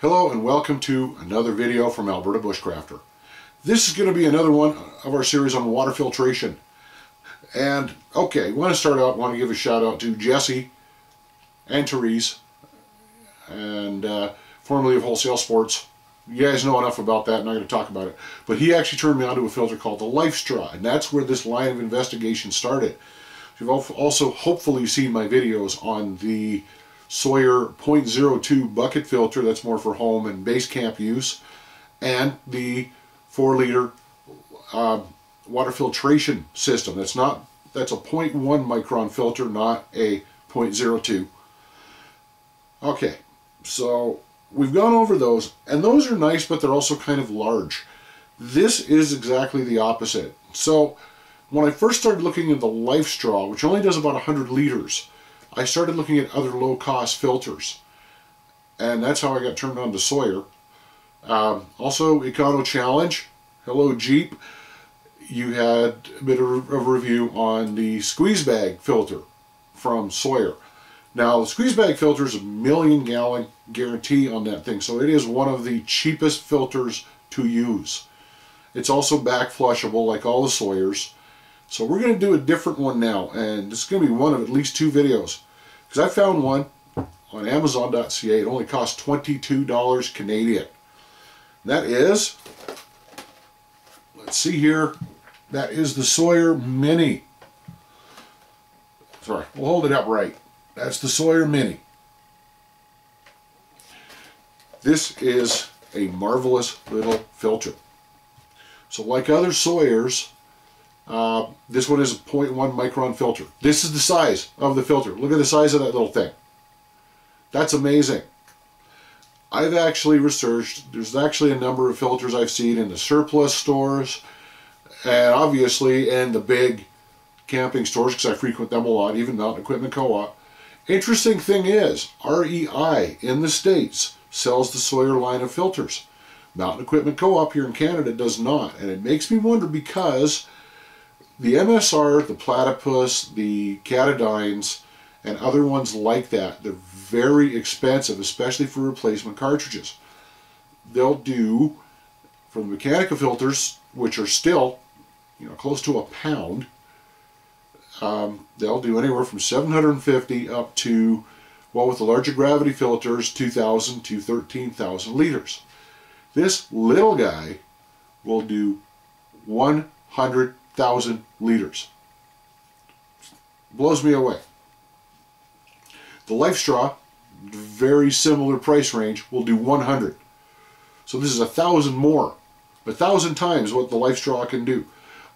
Hello and welcome to another video from Alberta Bushcrafter. This is going to be another one of our series on water filtration. And okay, I want to give a shout out to Jesse and Therese, and formerly of Wholesale Sports. You guys know enough about that, I'm not going to talk about it. But he actually turned me on to a filter called the Life Straw, and that's where this line of investigation started. You've also hopefully seen my videos on the Sawyer 0.02 bucket filter, that's more for home and base camp use, and the 4-liter water filtration system. That's a 0.1 micron filter, not a 0.02. Okay, so we've gone over those, and those are nice, but they're also kind of large. This is exactly the opposite. So when I first started looking at the Life Straw, which only does about 100 liters, I started looking at other low-cost filters, and that's how I got turned on to Sawyer. Also, Econo Challenge, hello Jeep, you had a bit of a review on the squeeze bag filter from Sawyer. Now, the squeeze bag filter is a 1,000,000-gallon guarantee on that thing, so it is one of the cheapest filters to use. It's also back flushable like all the Sawyers. So we're going to do a different one now, and this is going to be one of at least 2 videos. Because I found one on Amazon.ca. It only costs $22 Canadian. And that is, let's see here, that is the Sawyer Mini. Sorry, we'll hold it up right. That's the Sawyer Mini. This is a marvelous little filter. So like other Sawyers, this one is a 0.1 micron filter. This is the size of the filter. Look at the size of that little thing. That's amazing. I've actually researched, there's actually a number of filters I've seen in the surplus stores, and obviously in the big camping stores, because I frequent them a lot, even Mountain Equipment Co-op. Interesting thing is, REI in the States sells the Sawyer line of filters. Mountain Equipment Co-op here in Canada does not, and it makes me wonder because the MSR, the Platypus, the Catadines, and other ones like that, they're very expensive, especially for replacement cartridges. They'll do, for the mechanical filters, which are still, close to £1, they'll do anywhere from $750 up to, well, with the larger gravity filters, 2,000 to 13,000 liters. This little guy will do 100,000 liters. Blows me away. The Life Straw, very similar price range, will do 100. So this is 1,000 more, 1,000 times what the Life Straw can do.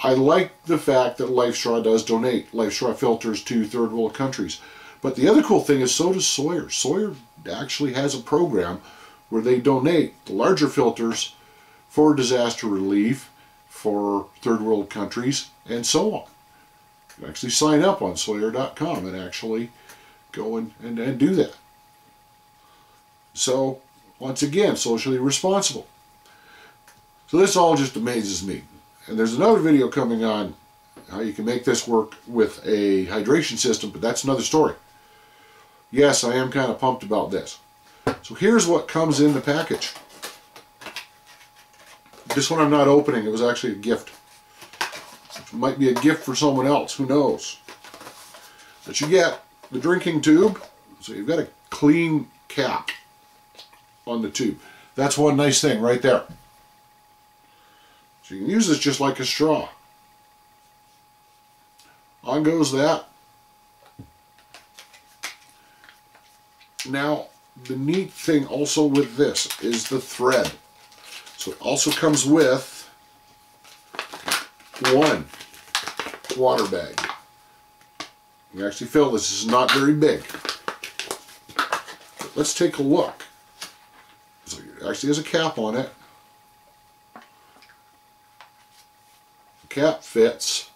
I like the fact that Life Straw does donate Life Straw filters to third world countries. But the other cool thing is so does Sawyer. Sawyer actually has a program where they donate the larger filters for disaster relief, for third world countries, and so on. You actually sign up on Sawyer.com and actually go and do that. So, once again, socially responsible. So this all just amazes me. And there's another video coming on how you can make this work with a hydration system, but that's another story. Yes, I am kind of pumped about this. So here's what comes in the package. This one I'm not opening, it was actually a gift. It might be a gift for someone else, who knows. But you get the drinking tube, so you've got a clean cap on the tube. That's one nice thing right there. So you can use this just like a straw. On goes that. Now, the neat thing also with this is the thread. So it also comes with one water bag. You actually fill this. This is not very big. But let's take a look. So it actually has a cap on it. The cap fits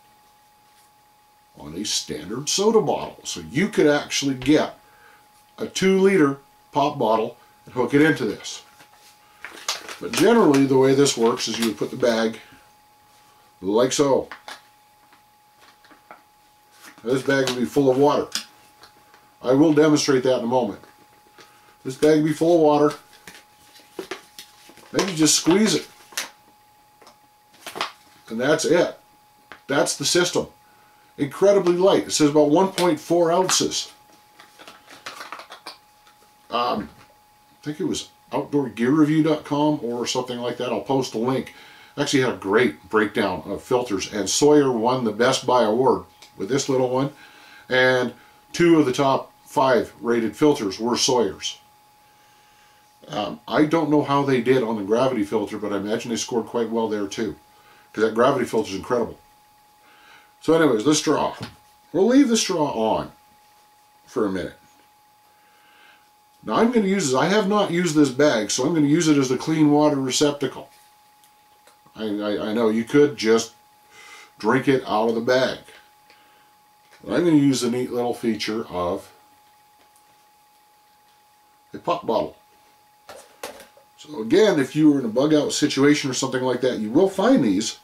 on a standard soda bottle. So you could actually get a 2-liter pop bottle and hook it into this. But generally the way this works is you would put the bag like so. This bag will be full of water. I will demonstrate that in a moment. This bag will be full of water. you just squeeze it. And that's it. That's the system. Incredibly light. It says about 1.4 ounces. I think it was outdoorgearreview.com or something like that. I'll post a link. Actually had a great breakdown of filters, and Sawyer won the Best Buy award with this little one, and 2 of the top 5 rated filters were Sawyer's. I don't know how they did on the gravity filter, but I imagine they scored quite well there too, because that gravity filter is incredible. So anyways, the straw. We'll leave the straw on for a minute. Now I'm going to use this. I have not used this bag, so I'm going to use it as the clean water receptacle. I know you could just drink it out of the bag. But I'm going to use the neat little feature of a pop bottle. So again, if you were in a bug out situation or something like that, you will find these,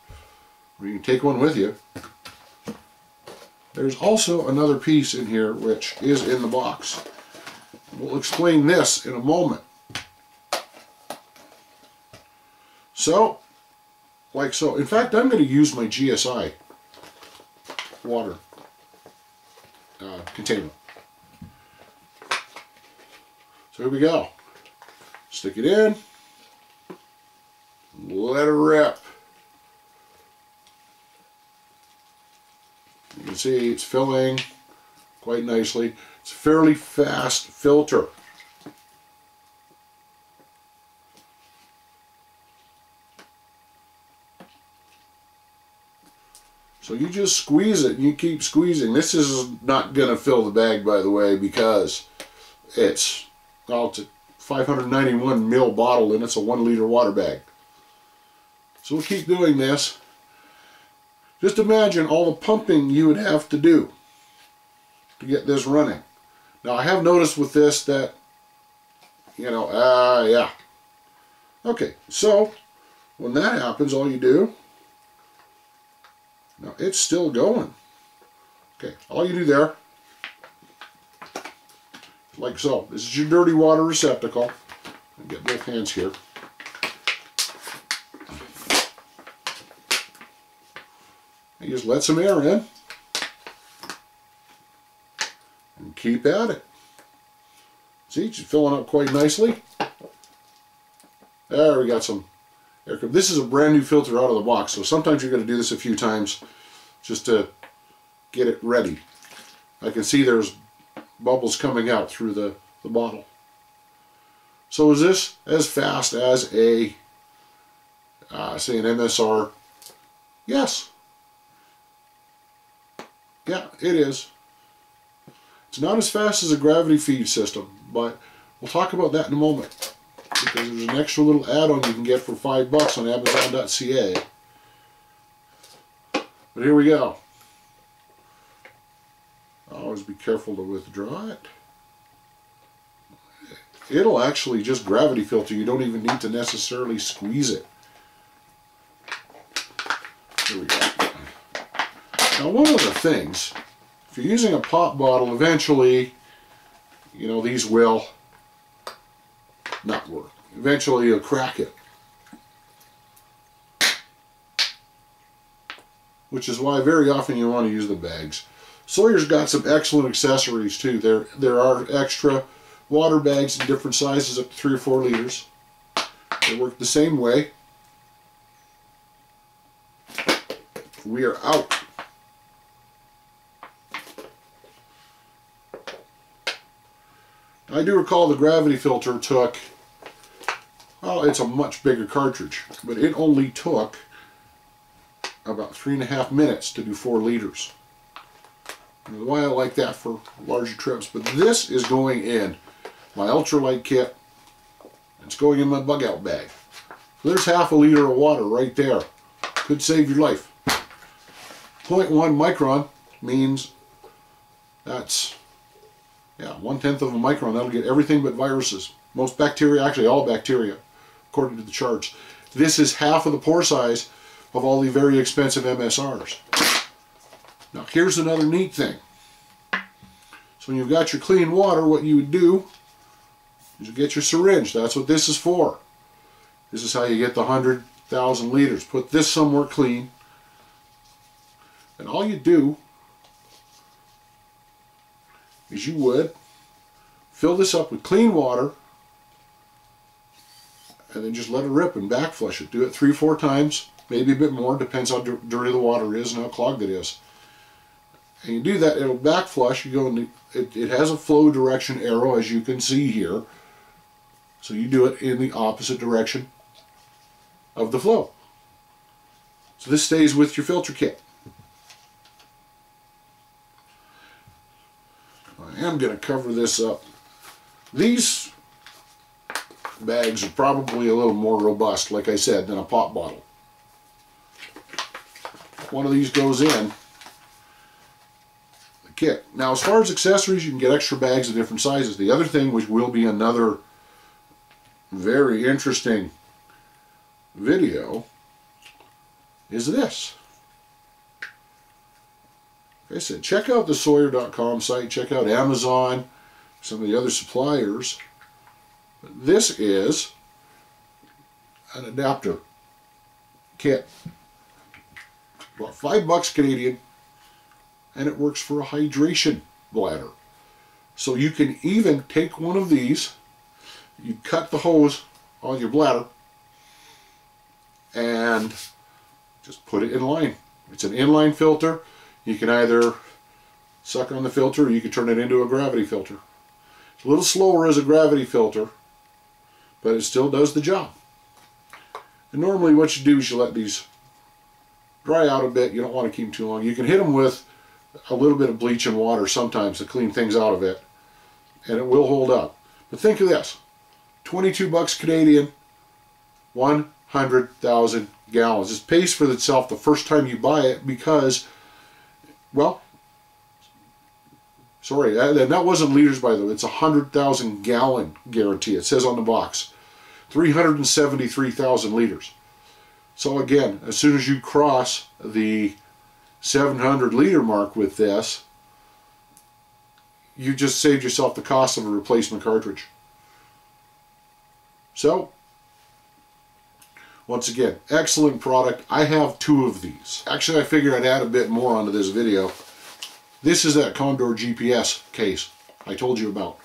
or you can take one with you. There's also another piece in here which is in the box. We'll explain this in a moment. So, like so. In fact, I'm going to use my GSI water container. So here we go. Stick it in. Let it rip. You can see it's filling quite nicely. It's a fairly fast filter. So you just squeeze it and you keep squeezing. This is not going to fill the bag, by the way, because it's, well, it's a 591 ml bottle and it's a 1 liter water bag. So we'll keep doing this. Just imagine all the pumping you would have to do to get this running. Now I have noticed with this that, you know, yeah. Okay, so when that happens, all you do, now it's still going. Okay, all you do there, like so. This is your dirty water receptacle. I'll get both hands here. And just let some air in. And keep at it. See, it's filling up quite nicely. There, we got some air. This is a brand new filter out of the box, so sometimes you're going to do this a few times just to get it ready. I can see there's bubbles coming out through the bottle. So is this as fast as a, say an MSR? Yes. Yeah, it is. It's not as fast as a gravity feed system, but we'll talk about that in a moment, because there's an extra little add-on you can get for $5 on Amazon.ca. But here we go. Always be careful to withdraw it. It'll actually just gravity filter. You don't even need to necessarily squeeze it. Here we go. Now, one of the things, if you're using a pop bottle, eventually, you know, these will not work. Eventually, you'll crack it. Which is why very often you want to use the bags. Sawyer's got some excellent accessories too. There are extra water bags in different sizes up to 3 or 4 liters. They work the same way. We are out. I do recall the gravity filter took, well, it's a much bigger cartridge, but it only took about 3.5 minutes to do 4 liters. And why I like that for larger trips. But this is going in my ultralight kit. It's going in my bug out bag. So there's half a liter of water right there. Could save your life. 0.1 micron means that's, yeah, 1/10 of a micron. That'll get everything but viruses. Most bacteria, actually all bacteria, according to the charts. This is half of the pore size of all the very expensive MSRs. Now here's another neat thing. So when you've got your clean water, what you would do is you get your syringe. That's what this is for. This is how you get the 100,000 liters. Put this somewhere clean, and all you do is you would fill this up with clean water and then just let it rip and back flush it. Do it 3-4 times, maybe a bit more, depends how dirty the water is and how clogged it is. And you do that, it'll back flush. You go in it has a flow direction arrow, as you can see here. So you do it in the opposite direction of the flow. So this stays with your filter kit. I am going to cover this up. These bags are probably a little more robust, like I said, than a pop bottle. One of these goes in the kit. Now, as far as accessories, you can get extra bags of different sizes. The other thing, which will be another very interesting video, is this. Like I said, check out the Sawyer.com site, check out Amazon, some of the other suppliers. This is an adapter kit. About $5 Canadian, and it works for a hydration bladder. So you can even take one of these, you cut the hose on your bladder, and just put it in line. It's an inline filter. You can either suck on the filter or you can turn it into a gravity filter. It's a little slower as a gravity filter, but it still does the job. And normally what you do is you let these dry out a bit. You don't want to keep them too long. You can hit them with a little bit of bleach and water sometimes to clean things out of it, and it will hold up. But think of this, $22 Canadian, 100,000 gallons. It pays for itself the first time you buy it because, well, sorry, that wasn't liters, by the way. It's 100,000 gallon guarantee. It says on the box, 373,000 liters. So again, as soon as you cross the 700 liter mark with this, you just saved yourself the cost of a replacement cartridge. So, once again, excellent product. I have 2 of these. Actually, I figured I'd add a bit more onto this video. This is that Condor GPS case I told you about.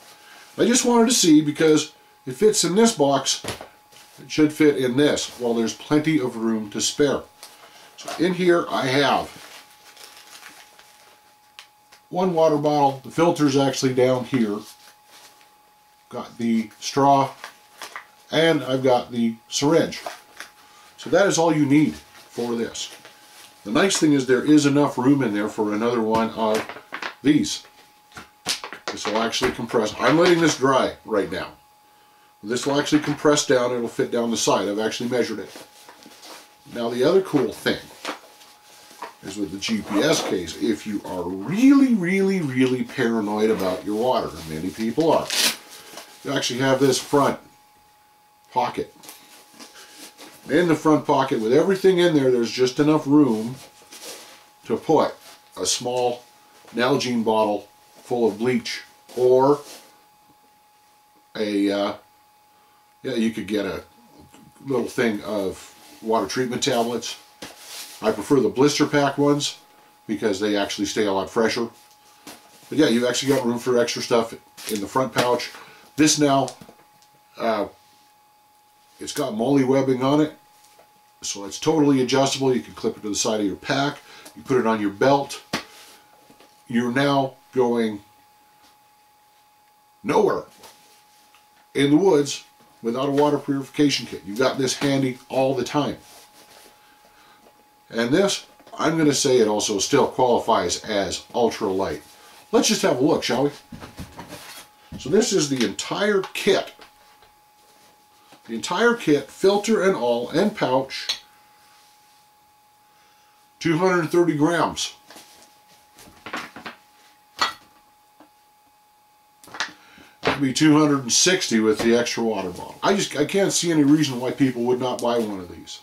I just wanted to see, because it fits in this box, it should fit in this. Well, there's plenty of room to spare. So in here I have 1 water bottle. The filter's actually down here. Got the straw, and I've got the syringe. So that is all you need for this. The nice thing is there is enough room in there for another one of these. This will actually compress. I'm letting this dry right now. This will actually compress down. It'll fit down the side. I've actually measured it. Now the other cool thing is with the GPS case, if you are really paranoid about your water, and many people are, you actually have this front pocket. In the front pocket, with everything in there, there's just enough room to put a small Nalgene bottle full of bleach, or a you could get a little thing of water treatment tablets. I prefer the blister pack ones because they actually stay a lot fresher. But yeah, you've actually got room for extra stuff in the front pouch. This now, it's got MOLLE webbing on it, so it's totally adjustable. You can clip it to the side of your pack. You put it on your belt. You're now going nowhere in the woods without a water purification kit. You've got this handy all the time. And this, I'm going to say it also still qualifies as ultralight. Let's just have a look, shall we? So this is the entire kit. The entire kit, filter and all, and pouch, 230 grams. That'd be 260 with the extra water bottle. I can't see any reason why people would not buy one of these.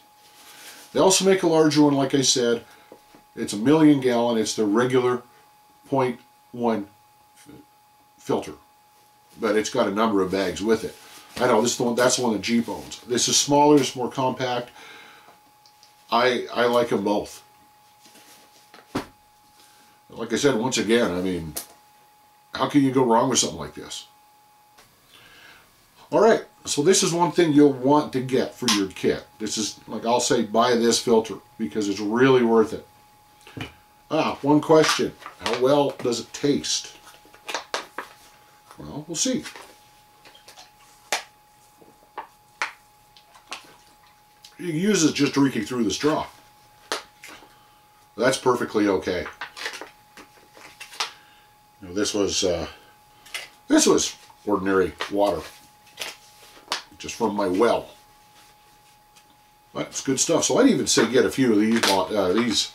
They also make a larger one, like I said. It's a 1,000,000 gallon. It's the regular 0.1 filter, but it's got a number of bags with it. I know this is the one. That's the one that Jeep owns. This is smaller. It's more compact. I like them both. Like I said, once again, I mean, how can you go wrong with something like this? All right, so this is one thing you'll want to get for your kit. This is, like I'll say, buy this filter because it's really worth it. One question. How well does it taste? Well, we'll see. You can use it just drinking through the straw. That's perfectly okay. You know, this was ordinary water, just from my well. But it's good stuff. So I'd even say get a few of these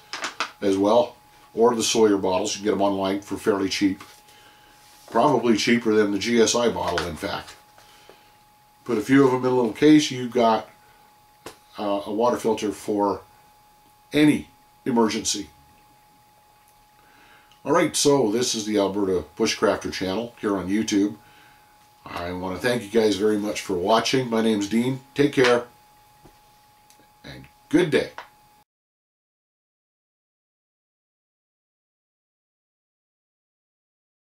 as well, or the Sawyer bottles. You can get them online for fairly cheap. Probably cheaper than the GSI bottle, in fact. Put a few of them in a little case. You've got a water filter for any emergency. Alright, so this is the Alberta Bushcrafter channel here on YouTube. I want to thank you guys very much for watching. My name's Dean. Take care and good day.